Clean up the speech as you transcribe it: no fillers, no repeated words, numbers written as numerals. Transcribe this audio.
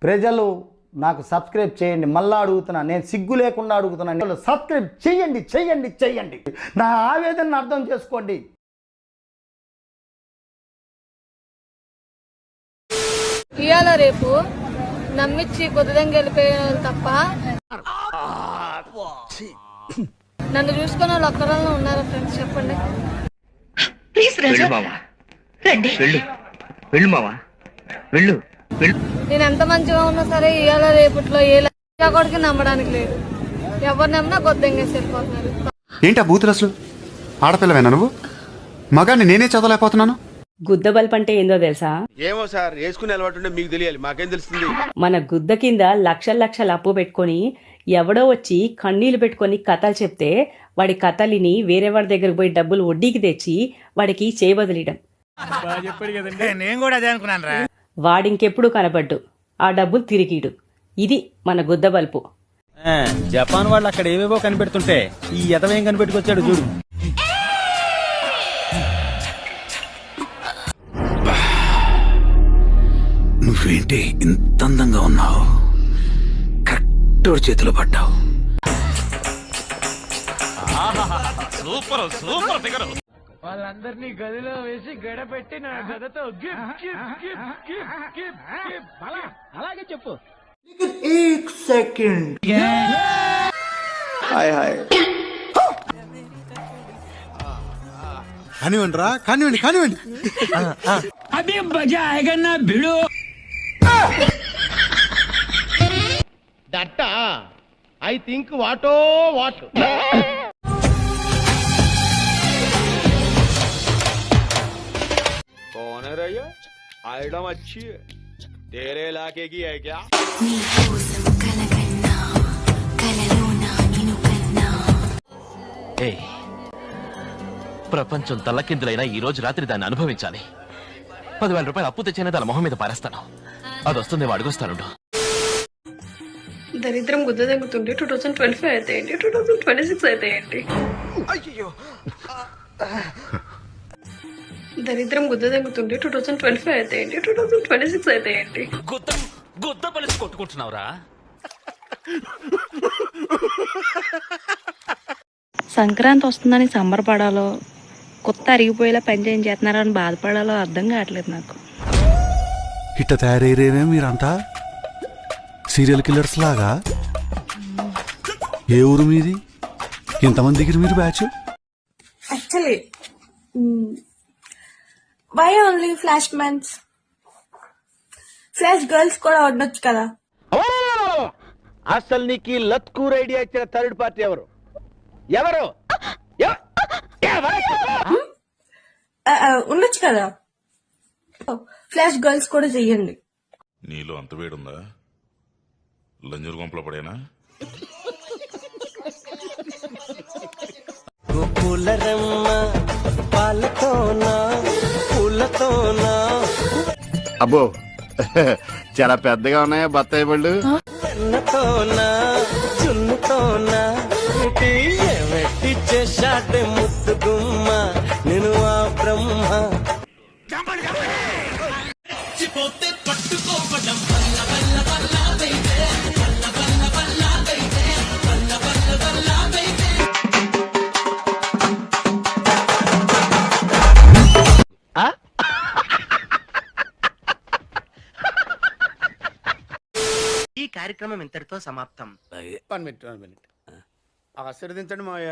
ప్రజలు నాకు సబ్స్క్రైబ్ చేయండి. మళ్ళా అడుగుతున్నా, నేను సిగ్గు లేకుండా అడుగుతున్నాను. సబ్స్క్రైబ్ చేయండి చేయండి చేయండి. నా ఆవేదనను అర్థం చేసుకోండి. ఇవాళ రేపు నమ్మిచ్చి కొద్దిదంగా వెళ్ళిపోయారు తప్ప నన్ను చూసుకున్న వాళ్ళు ఒక్కరన్నా ఉన్నారా ఫ్రెండ్స్? చెప్పండి. నేను ఎంత మంచిగా ఉన్నా సరే ఇవాళ రేపట్లో ఏ కొడుకు నమ్మడానికి లేదు. ఎవరు నమ్మినా కొద్దింగేసి వెళ్ళిపోతున్నారు. ఏంటా బూతులు? అసలు ఆడపిల్లవేనా నువ్వు? మగాన్ని నేనే చదవలేకపోతున్నాను. గుద్ద బల్బ్ అంటే ఏందో తెలుసా? ఏమో సార్, వేసుకునే అలవాటు మీకు తెలియాలి, మాకేం తెలుస్తుంది. మన గుద్ద కింద లక్షల లక్షల అప్పు పెట్టుకొని ఎవడో వచ్చి కన్నీళ్లు పెట్టుకొని కథలు చెప్తే వాడి కథలిని వేరే వాడి దగ్గరకు పోయి డబ్బులు వడ్డీకి తెచ్చి వాడికి చేయబదిలీయడం. నేను కూడా అదే అనుకున్నాను రా. వాడింకెప్పుడు కనపడ్డు, ఆ డబ్బులు తిరిగిడు. ఇది మన గుద్ద బల్పు. జపాన్ వాళ్ళు అక్కడ ఏవేవో కనిపెడుతుంటే ఈ ఎదవేం కనిపెట్టుకొచ్చాడు చూడు. నువ్వేంటి ఇంత అందంగా ఉన్నావు? కరెక్ట్ చేతిలో పడ్డావు. Super super figure. వాళ్ళందరినీ గదిలో వేసి గడపెట్టి నా గదతో అలాగే చెప్పు. కానివ్వండి రా, కానివ్వండి కానివ్వండి. అదే మజా ఆయగన్నా భిడు. That I think what a what. कौन है रैया? आइटम अच्छी है, तेरे इलाके की है क्या? ప్రపంచం తల్లకిందులైనా ఈ రోజు రాత్రి దాన్ని అనుభవించాలి. 10,000 రూపాయలు అప్పు తెచ్చిన దాని మొహం మీద పారేస్తాను. అది వస్తుంది, అడుగుస్తాను. దరిద్రం గుద్ద తగ్గుతుంటే 2025 అయితే ఏంటి, 2026 అయితే ఏంటి? దరిద్రం గుద్ద తగ్గుతుంటే 2025 అయితే ఏంటి, 2026 అయితే ఏంటి? గుద్ద పలిసి కొట్టుకుంటున్నావురా. సంక్రాంతి వస్తుందని సంబరపడాలో, కొత్త అరిగిపోయేలా పనిచేయం చేస్తున్నారో అని బాధపడాలో అర్థం కావట్లేదు నాకు. ఇట్ట తయారయ్యేమే మీరంతా సీరియల్ కిల్లర్స్ లాగా. ఏ ఊరు మీది? ఎంతమంది దిగిరు మీరు batch? Actually why only flash mans? Flash girls కూడా ఉండొచ్చు కదా. అసలు నీకు లత్కూర్ ఐడియా ఇచ్చిన థర్డ్ పార్టీ ఎవరు? ఎవరు? ఉండొచ్చు కదా. ఫ్లాష్ గర్ల్స్ కూడా చెయ్యండి. నీలో అంత వేడుందా? లంజూరు గుంపలో పడేనా? అబ్బో, చాలా పెద్దగా ఉన్నాయా బత్తాయి పళ్ళు? ఈ కార్యక్రమం ఇంతటితో సమాప్తం. 1 మినిట్ ఆశీర్వదించండి మావయ్య.